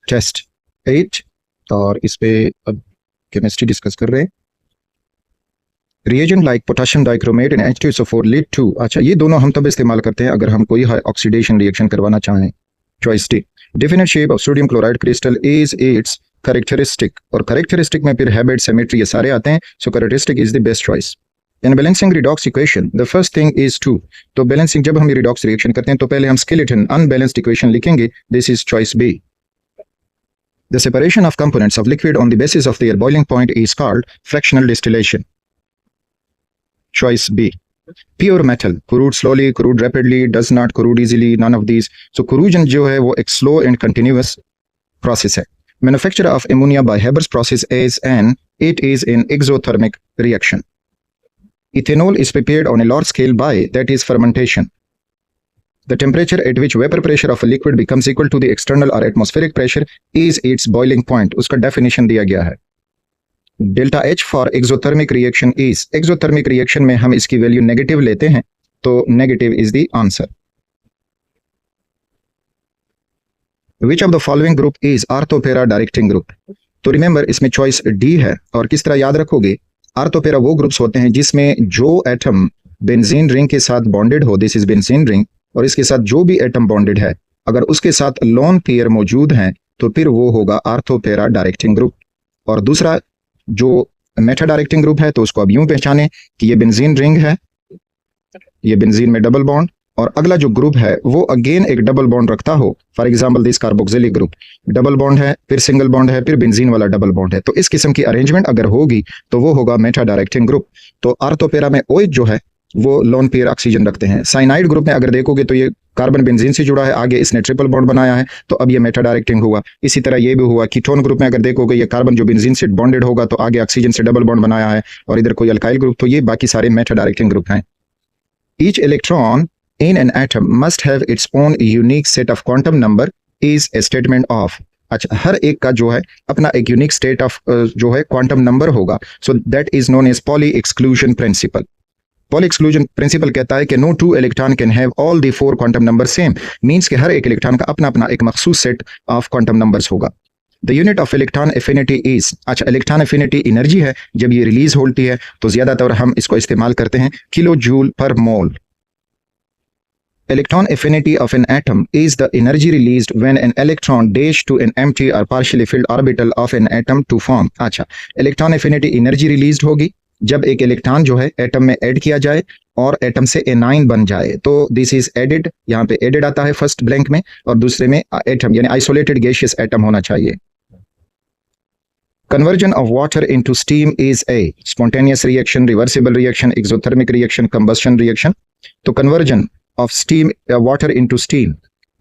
Test 8 और इस पे अब केमिस्ट्री डिस्कस कर रहे हैं। Reagent like potassium dichromate and H2SO4 lead to, अच्छा ये दोनों हम तब इस्तेमाल करते हैं अगर हम कोई हाई ऑक्सीडेशन रिएक्शन करवाना चाहें। Choice D. Definite shape of sodium chloride crystal is its characteristic, और कैरेक्टरिस्टिक में फिर हैबिट, सिमेट्री ये सारे आते हैं, so characteristic is the best choice. In balancing redox equation the first thing is 2, तो बैलेंसिंग जब हम रिडॉक्स रिएक्शन करते हैं तो पहले हम स्केलेटन अनबैलेंस्ड इक्वेशन लिखेंगे, this is choice B. The separation of components of liquid on the basis of their boiling point is called fractional distillation. Choice B. Pure metal, corrode slowly, corrode rapidly, does not corrode easily, none of these. So corrosion जो है वो एक slow and continuous process है. Manufacture of ammonia by Haber's process is it is an exothermic reaction. Ethanol is prepared on a large scale by, that is fermentation. The temperature at which vapor pressure of a liquid becomes equal to the external or atmospheric pressure is its boiling point. उसका definition दिया गया है। Delta H for exothermic reaction is, exothermic reaction में हम इसकी value negative लेते हैं तो negative is the answer. Which of the following group is orthopara directing group? तो रिमेंबर इसमें चॉइस डी है, और किस तरह याद रखोगे, ऑर्थोपेरा वो ग्रुप्स होते हैं जिसमें जो एटम बेंजीन रिंग के साथ बॉन्डेड हो, दिस इज बेंजीन रिंग, और इसके साथ जो भी एटम बॉन्डेड है अगर उसके साथ लोन पेयर मौजूद हैं तो फिर वो होगा ऑर्थोपेरा डायरेक्टिंग ग्रुप। और दूसरा जो मेटा डायरेक्टिंग ग्रुप है तो उसको अब यूं पहचाने कि ये बेंजीन रिंग है, ये बेंजीन में डबल बॉन्ड, और अगला जो ग्रुप है वो अगेन एक डबल बॉन्ड रखता हो, for example this carboxylic group, double bond है, फिर सिंगल बॉन्ड है, फिर बेंजीन वाला डबल बॉन्ड है, तो इस किस्म की अरेंजमेंट अगर होगी तो वो होगा मेटा डायरेक्टिंग ग्रुप। तो ऑर्थोपेरा में OH जो है वो लोन पेयर ऑक्सीजन रखते हैं। साइनाइड ग्रुप में अगर देखोगे तो ये कार्बन बेंजीन से जुड़ा है, आगे इसने ट्रिपल बॉन्ड बनाया है तो अब ये मेटा डायरेक्टिंग हुआ। इसी तरह ये भी हुआ। कीटोन ग्रुप में अगर देखोगे ये कार्बन जो बेंजीन से बॉन्डेड होगा तो आगे ऑक्सीजन से डबल बॉन्ड बनाया है, और इधर कोई अल्काइल ग्रुप, तो ये बाकी सारे मेटा डायरेक्टिंग ग्रुप हैं। Each electron in an atom must have its own unique set of quantum number is a statement of, अच्छा हर एक का जो है अपना एक यूनिक स्टेट ऑफ जो है क्वांटम नंबर होगा, so that is known as Pauli exclusion principle. Pauli exclusion principle कहता है कि no two electron can have all the 4 quantum number same, means कि हर एक इलेक्ट्रॉन का अपना अपना एक मखसूस सेट ऑफ क्वांटम नंबर्स होगा। The unit of electron affinity is, अच्छा इलेक्ट्रॉन एफिनिटी एनर्जी है जब ये रिलीज होती है तो ज्यादातर हम इसको इस्तेमाल करते हैं किलो जूल पर मोल। Electron affinity of an atom is the energy released when an electron dash to an empty or partially filled orbital of an atom to form, अच्छा इलेक्ट्रॉन एफिनिटी एनर्जी रिलीज होगी जब एक electron जो है atom में add किया जाए और एटम से एनाइन बन जाए, तो दिस इज एडेड, यहाँ पे एडेड आता है फर्स्ट ब्लैंक में, और दूसरे में एटम यानी आइसोलेटेड गैसियस एटम होना चाहिए। Conversion of water into steam is a spontaneous reaction, reversible reaction, exothermic reaction, combustion reaction। तो conversion of steam water into steam,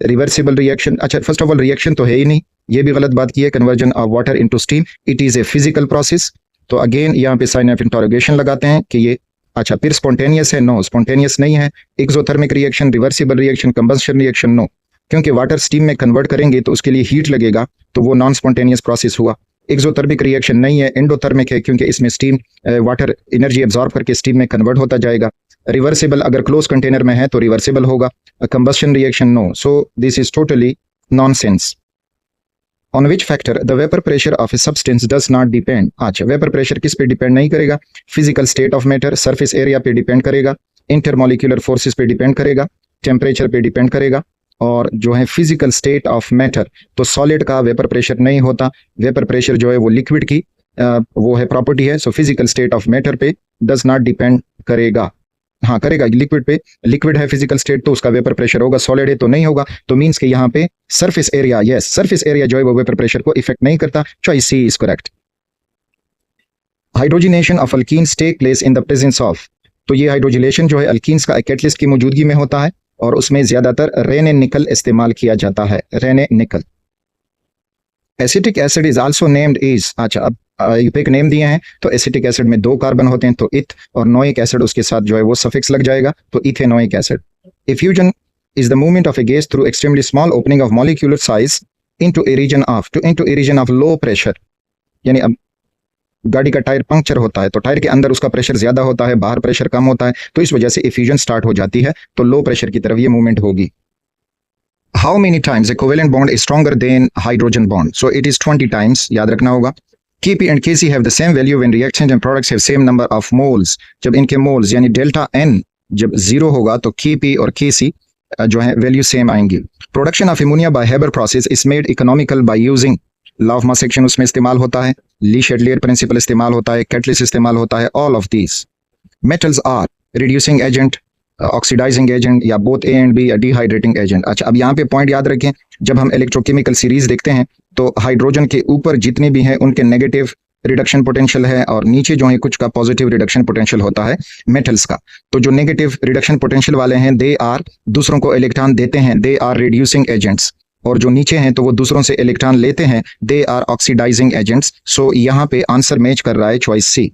reversible reaction, अच्छा फर्स्ट ऑफ ऑल रिएक्शन तो है ही नहीं, ये भी गलत बात की है। Conversion of water into steam, it is a physical process, तो अगेन यहाँ पे साइन ऑफ इंटरोगेशन लगाते हैं कि ये, अच्छा फिर स्पॉन्टेनियस है, नो स्पॉन्टेनियस नहीं है। Exothermic reaction, reversible reaction, combustion reaction, no, क्योंकि वाटर स्टीम में कन्वर्ट करेंगे तो उसके लिए हीट लगेगा तो वो नॉन स्पॉन्टेनियस प्रोसेस हुआ। एक्सोथर्मिक रिएक्शन नहीं है, एंडोथर्मिक है, क्योंकि इसमें स्टीम वाटर एनर्जी एब्जॉर्ब करके स्टीम में कन्वर्ट होता जाएगा। रिवर्सिबल अगर क्लोज कंटेनर में है तो रिवर्सिबल होगा। Combustion reaction no, so this is totally nonsense. On which factor the vapour pressure of a substance does not depend, अच्छा वेपर प्रेशर किस पे डिपेंड नहीं करेगा, physical state of matter, surface area पे डिपेंड करेगा, intermolecular forces पे depend करेगा, temperature पे डिपेंड करेगा, और जो है फिजिकल स्टेट ऑफ मैटर, तो सॉलिड का वेपर प्रेशर नहीं होता, वेपर प्रेशर जो है वो लिक्विड की वो है प्रॉपर्टी है, so physical state of matter पे डज नॉट डिपेंड करेगा। हाँ करेगा, लिक्विड पे, लिक्विड है फिजिकल स्टेट तो उसका वेपर प्रेशर होगा, सॉलिड है तो नहीं होगा, तो मींस के यहाँ पे surface area, yes surface area जो है वो वेपर प्रेशर को इफेक्ट नहीं करता। Choice C is correct. Hydrogenation of alkenes take place in the presence of, तो ये हाइड्रोजिनेशन जो है अल्कीन्स का कैटलिस्ट की मौजूदगी में होता है, और उसमें ज्यादातर रेने निकल इस्तेमाल किया जाता है, रेने निकल। Acetic acid is also named is, अच्छा अब यूपिक नेम दिए हैं तो एसिटिक एसिड में 2 कार्बन होते हैं तो इथ, और नोइक एसिड उसके साथ जो है वो सफिक्स लग जाएगा तो ethanoic acid. Effusion is the movement of a gas through extremely small opening of molecular size into a region of low pressure, यानी अब गाड़ी का टायर पंक्चर होता है तो टायर के अंदर उसका प्रेशर ज्यादा होता है, बाहर प्रेशर कम होता है, तो इस वजह से इफ्यूजन स्टार्ट हो जाती है तो लो प्रेशर की तरफ ये मूवमेंट होगी। How many times A covalent bond is stronger than hydrogen bond? So it is 20 times, याद रखना होगा. Kp and Kc have the same value when reactions and products have same number of moles. जब इनके moles यानी delta n जब zero होगा तो Kp और Kc जो है वैल्यू सेम आएंगी. Production of ammonia by Haber process is made economical by using law of mass action उसमें इस्तेमाल होता है, ली शेडलियर प्रिंसिपल इस्तेमाल होता है, कैटलिस्ट इस्तेमाल होता है. All of these metals are reducing agent, oxidising agent, या बोथ ए एंड बी, या डिहाइड्रेटिंग एजेंट. अच्छा, अब यहाँ पे पॉइंट याद रखें, जब हम इलेक्ट्रोकेमिकल सीरीज देखते हैं तो हाइड्रोजन के ऊपर जितने भी हैं उनके नेगेटिव रिडक्शन पोटेंशियल है और नीचे जो है कुछ का पॉजिटिव रिडक्शन पोटेंशियल होता है मेटल्स का. तो जो नेगेटिव रिडक्शन पोटेंशियल वाले हैं दे आर दूसरों को इलेक्ट्रॉन देते हैं, दे आर रिड्यूसिंग एजेंट्स. और जो नीचे हैं तो वो दूसरों से इलेक्ट्रॉन लेते हैं, they are oxidising agents. So यहाँ पे आंसर मैच कर रहा है choice C.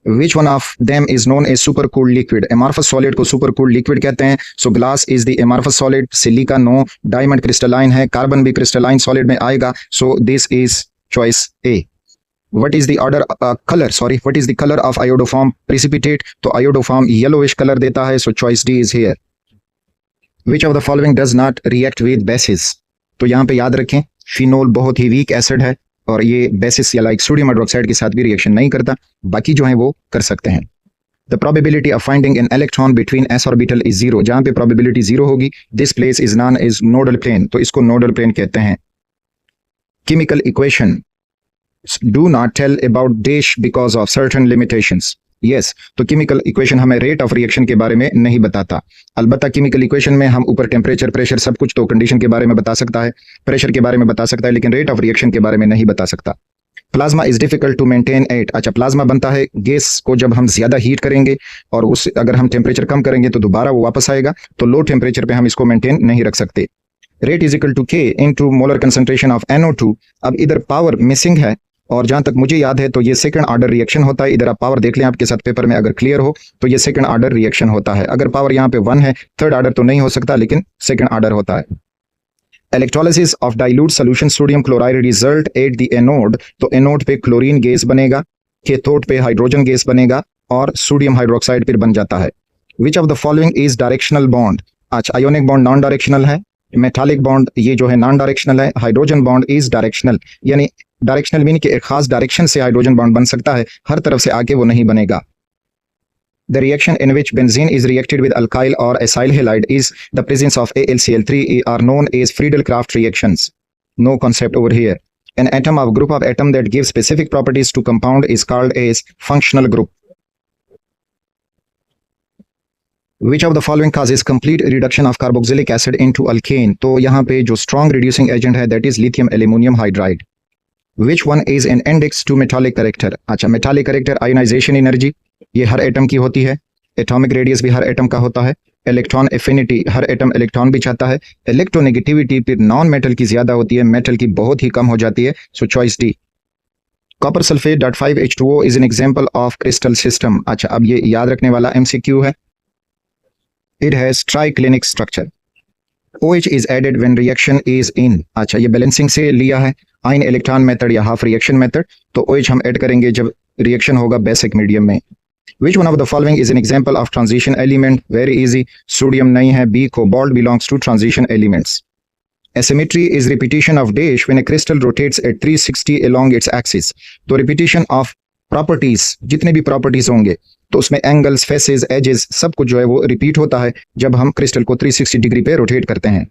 Which one of them is known as supercooled liquid? Amorphous solid को supercooled liquid कहते हैं. So glass is the amorphous solid, silica no, diamond crystalline है, carbon भी crystalline solid में आएगा. So this is choice A. What is the what is the color of iodoform precipitate? तो iodoform yellowish color देता है. So choice D is here. Which of the following does not react with bases? तो यहाँ पे याद रखें, phenol बहुत ही weak acid है और ये बेसिस या लाइक सोडियम हाइड्रोक्साइड के साथ भी रिएक्शन नहीं करता, बाकी जो है वो कर सकते हैं. The probability of finding an electron between S orbital is zero. जहां पे प्रोबेबिलिटी जीरो होगी, this place is known as nodal plane, तो इसको नोडल प्लेन कहते हैं. Chemical equation do not tell about dash because of certain limitations. Yes, तो chemical equation हमें rate of reaction के बारे में नहीं बताता. अलबत्ता केमिकल इक्वेशन में हम ऊपर टेम्परेचर, प्रेशर सब कुछ तो कंडीशन के बारे में बता सकता है, प्रेशर के बारे में बता सकता है, लेकिन रेट ऑफ रिएक्शन के बारे में नहीं बता सकता. Plasma is difficult to maintain at. अच्छा, प्लाज्मा बनता है गैस को जब हम ज्यादा हीट करेंगे और उस अगर हम टेम्परेचर कम करेंगे तो दोबारा वो वापस आएगा, तो लो टेम्परेचर पे हम इसको मेंटेन नहीं रख सकते. रेट इज इक्वल टू के into molar concentration of NO2. अब इधर पावर मिसिंग है और जहां तक मुझे याद है तो ये सेकंड ऑर्डर रिएक्शन होता है. इधर आप पावर देख लें आपके साथ पेपर में, अगर क्लियर हो तो ये सेकंड ऑर्डर रिएक्शन होता है. अगर पावर यहाँ पे 1 है, थर्ड ऑर्डर तो नहीं हो सकता, लेकिन सेकंड ऑर्डर होता है. Electrolysis of dilute solution sodium chloride result at the anode. तो एनोड पे क्लोरीन गैस बनेगा, कैथोड पे हाइड्रोजन गैस बनेगा और सोडियम हाइड्रोक्साइड फिर बन जाता है. विच of the following is directional bond? अच्छा, आयोनिक बॉन्ड नॉन डायरेक्शनल है, मेटालिक बॉन्ड ये जो है नॉन डायरेक्शनल है, हाइड्रोजन बॉन्ड इज डायरेक्शनल. यानी डायरेक्शनल मीन कि एक खास डायरेक्शन से हाइड्रोजन बॉन्ड बन सकता है, हर तरफ से आके वो नहीं बनेगा. The reaction in which benzene is reacted with alkyl or acyl halide is the presence of AlCl3 are known as Friedel-Crafts reactions. No concept over here. An atom of group of atom that gives specific properties to compound is called as functional group. Which of the following causes complete reduction of carboxylic acid into alkane? तो यहाँ पे जो strong reducing agent है that is lithium aluminum hydride. Which one is an index to metallic character? अच्छा, metallic character ionization energy ये हर atom की होती है, एटॉमिक रेडियस भी हर एटम का होता है, इलेक्ट्रॉन एफिनिटी हर एटम इलेक्ट्रॉन भी चाहता है, इलेक्ट्रोनेगेटिविटी फिर नॉन मेटल की ज्यादा होती है, मेटल की बहुत ही कम हो जाती है. सो choice D. Copper sulphate .5H2O is an example of crystal system. अच्छा, अब ये याद रखने वाला MCQ है. It has triclinic structure. OH is added when reaction is in. अच्छा, ये बैलेंसिंग से लिया है, आइन इलेक्ट्रॉन मेथड या हाफ रिएक्शन मेथड. तो OH हम ऐड करेंगे जब रिएक्शन होगा बेसिक मीडियम में. Which one of the following is an example of transition element? Very easy. Sodium नहीं है. B. Cobalt belongs to transition elements. Asymmetry is repetition of dash when a crystal rotates at 360 along its axis. तो repetition of properties, जितने भी properties होंगे तो उसमें angles, faces, edges सब कुछ जो है वो रिपीट होता है जब हम क्रिस्टल को 360 डिग्री पे रोटेट करते हैं.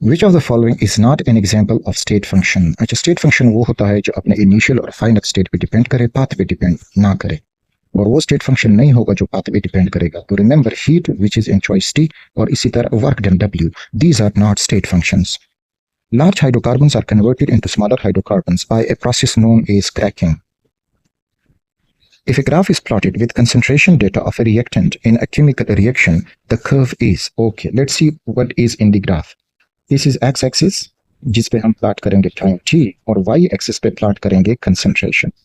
विच of the following is not an example of state function. अच्छा, स्टेट फंक्शन वो होता है जो अपने इनिशियल और फाइनल स्टेट पे डिपेंड करे, पाथ पे डिपेंड ना करे, और वो स्टेट फंक्शन नहीं होगा जो पाथ पे डिपेंड करेगा। तो remember heat which is in choice T और इसी तरह work done W, these are not state functions. Large hydrocarbons are converted into smaller hydrocarbons by a process known as cracking. If a graph is plotted with concentration data of a reactant in a chemical reaction, the curve is okay. Let's see what is in the graph. This is x-axis जिस पे हम plot करेंगे time t और y-axis पे plot करेंगे concentration.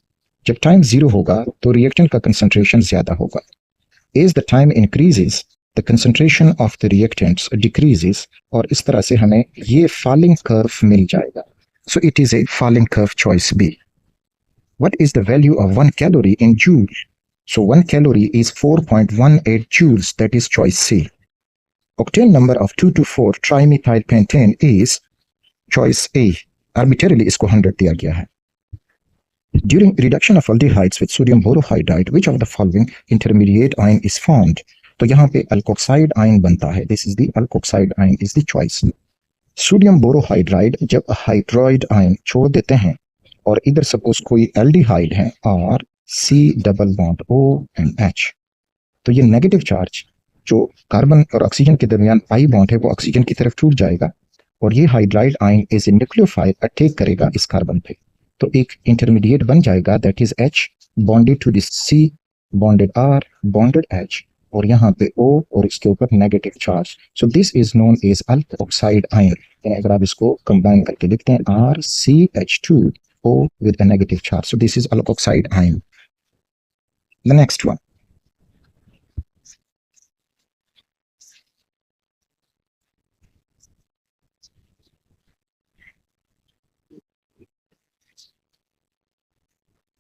जब time 0 होगा तो रिएक्टेंट का कंसंट्रेशन ज्यादा होगा। As the time increases, the concentration of the reactants decreases और इस तरह से हमें ये falling curve मिल जाएगा। So it is a falling curve, choice B. What is the value of 1 calorie in joule? So 1 calorie is 4.18 joules, that is choice C. Octane number of 2,2,4 trimethylpentane is choice A. Arbitrarily इसको 100 दिया गया है। During reduction of aldehydes with sodium borohydride, which of the following intermediate ion is formed? तो यहाँ पे alkoxide ion बनता है। This is the alkoxide ion is the choice. Sodium borohydride जब हाइड्रोइड आयन छोड़ देते हैं और इधर सपोज कोई एल्डिहाइड है और C double bond O and H, तो ये नेगेटिव चार्ज जो कार्बन और ऑक्सीजन के दरमियान पाई बॉन्ड है वो ऑक्सीजन की तरफ टूट जाएगा और ये hydride ion as a nucleophile attack करेगा इस कार्बन पे, तो एक इंटरमीडिएट बन जाएगा that is H bonded to this C bonded R bonded H और यहाँ पे O और इसके ऊपर negative charge. So this is known as alkoxide ion. अगर आप इसको कंबाइन करके लिखते हैं RCH2O with a negative charge, so this is alkoxide ion. The next one,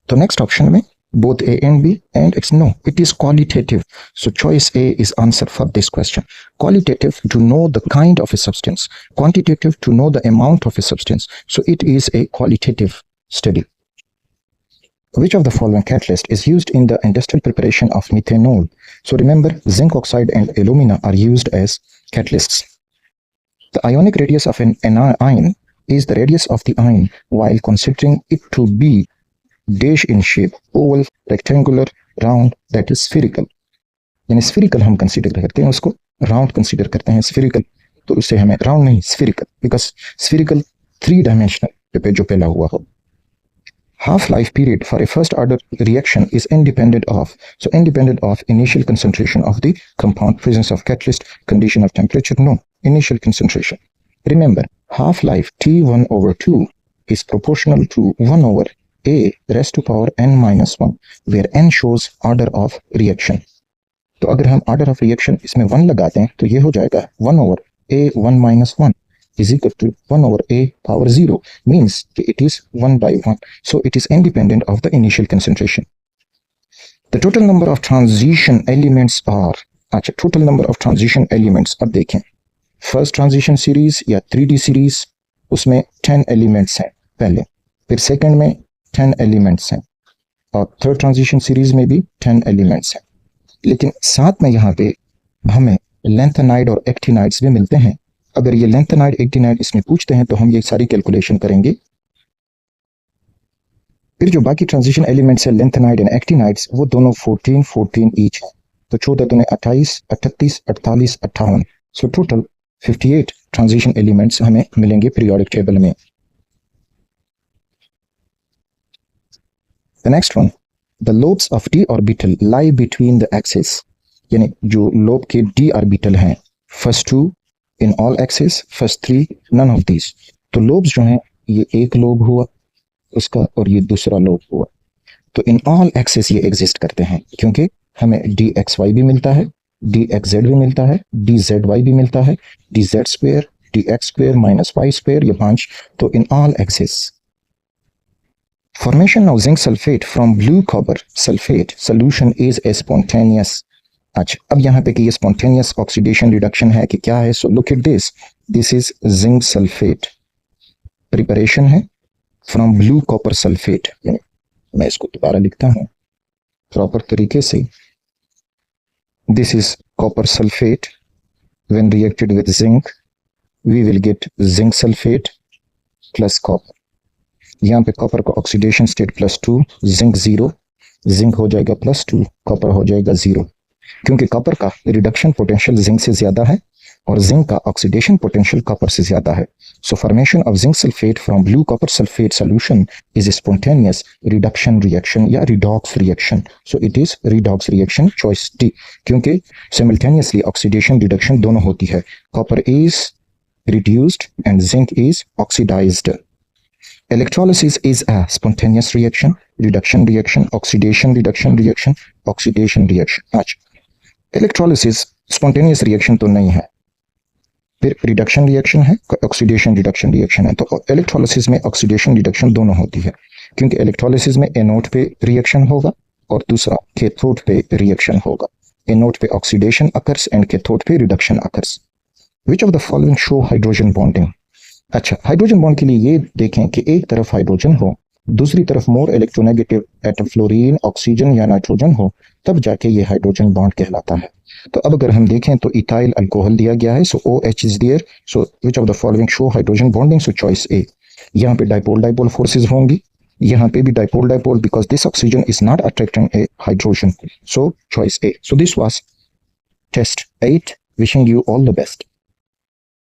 तो नेक्स्ट ऑप्शन में both A and B, and it's no, it is qualitative. So choice A is answer for this question. Qualitative to know the kind of a substance, quantitative to know the amount of a substance. So it is a qualitative study. Which of the following catalyst is used in the industrial preparation of methanol? So remember, zinc oxide and alumina are used as catalysts. The ionic radius of an ion is the radius of the ion while considering it to be dash in shape, oval, rectangular, round, that is spherical. यानी spherical हम consider करते हैं, उसको round consider करते हैं spherical, तो उससे हमें राउंड नहीं spherical, because spherical 3 dimensional पे जो पहला हुआ हो। Half life period for a first order reaction is independent of, so independent of initial concentration of the compound, presence of catalyst, condition of temperature, no, initial concentration. Remember, half life T1/2 is proportional to 1/a raised to power n minus 1, where n shows order of reaction. तो अगर हम order of reaction इसमें 1 लगाते हैं तो ये हो जाएगा 1/a 1 minus 1 is equal to 1/a power 0, means it is 1/1. So it is independent of the initial concentration. The total number of transition elements are, अच्छा total number of transition elements अब देखें, फर्स्ट ट्रांजिशन सीरीज या 3D series उसमें 10 elements हैं पहले, फिर second में 10 elements हैं और थर्ड ट्रांजिशन सीरीज में भी 10 एलिमेंट्स हैं, लेकिन साथ में यहाँ पे हमें लेंथेनाइड और एक्टिनाइड्स भी मिलते हैं। अगर ये लेंथेनाइड एक्टिनाइड इसमें पूछते हैं तो हम ये सारी कैलकुलेशन करेंगे। फिर जो बाकी ट्रांजिशन एलिमेंट्स है लेंथेनाइड एंड एक्टिनाइड्स वो दोनों 14 ईच है, तो 14 दूने 28, 38, 48, 58, सो टोटल 58 ट्रांजिशन एलिमेंट्स हमें मिलेंगे पीरियोडिक टेबल में। The next one, the lobes of d orbital lie between the axes, यानी जो लोब के d ऑर्बिटल हैं, first 2 in all axes, first 3 none of these. तो लोब्स जो हैं ये एक लोब हुआ उसका और ये दूसरा लोब हुआ, तो इन ऑल एक्सेस ये एग्जिस्ट करते हैं क्योंकि हमें dxy भी मिलता है, dxz भी मिलता है, dzy भी मिलता है, dz square, dx square minus y square, ये 5, तो in all axes. Formation of zinc sulfate from blue copper sulfate solution is a spontaneous. अच्छा, अब यहाँ पे कि ये spontaneous oxidation reduction है कि क्या है? So look at this. This is zinc sulfate. Preparation है from blue copper sulfate. यानी मैं इसको दोबारा लिखता हूँ प्रॉपर तरीके से। This is copper sulfate when reacted with zinc we will get zinc sulphate plus copper. यहाँ पे कॉपर का ऑक्सीडेशन स्टेट +2, जिंक 0, जिंक हो जाएगा +2, कॉपर हो जाएगा 0, क्योंकि कॉपर का रिडक्शन पोटेंशियल जिंक से ज्यादा है और जिंक का ऑक्सीडेशन पोटेंशियल कॉपर से ज्यादा है। So formation of zinc sulphate from blue copper sulphate solution is spontaneous reduction reaction या redox reaction. So it is redox reaction, choice D, क्योंकि सिमल्टेनियसली ऑक्सीडेशन रिडक्शन दोनों होती है। Copper is reduced and zinc is oxidized. Electrolysis is a spontaneous reaction, reduction reaction, oxidation reduction reaction, oxidation reaction. अच्छा, electrolysis spontaneous reaction तो नहीं है, फिर reduction reaction है, oxidation reduction reaction है। तो electrolysis में oxidation reduction दोनों होती है, क्योंकि electrolysis में एनोड पे reaction होगा और दूसरा कैथोड पे reaction होगा। एनोड पे oxidation occurs and कैथोड पे reduction occurs. Which of the following show hydrogen bonding? अच्छा, हाइड्रोजन बॉन्ड के लिए ये देखें कि एक तरफ हाइड्रोजन हो, दूसरी तरफ more electronegative atom fluorine, oxygen या नाइट्रोजन हो, तब जाके ये हाइड्रोजन बॉन्ड कहलाता है। तो अब अगर हम देखें तो इथाइल अल्कोहल दिया गया है, so OH is there, so which of the following show hydrogen bonding, so choice A. यहाँ पे डाइपोल डाइपोल फोर्सेज होंगी, यहाँ पे भी dipole dipole, because this oxygen is not attracting a hydrogen, so choice A. So this was test 8, wishing you all the best.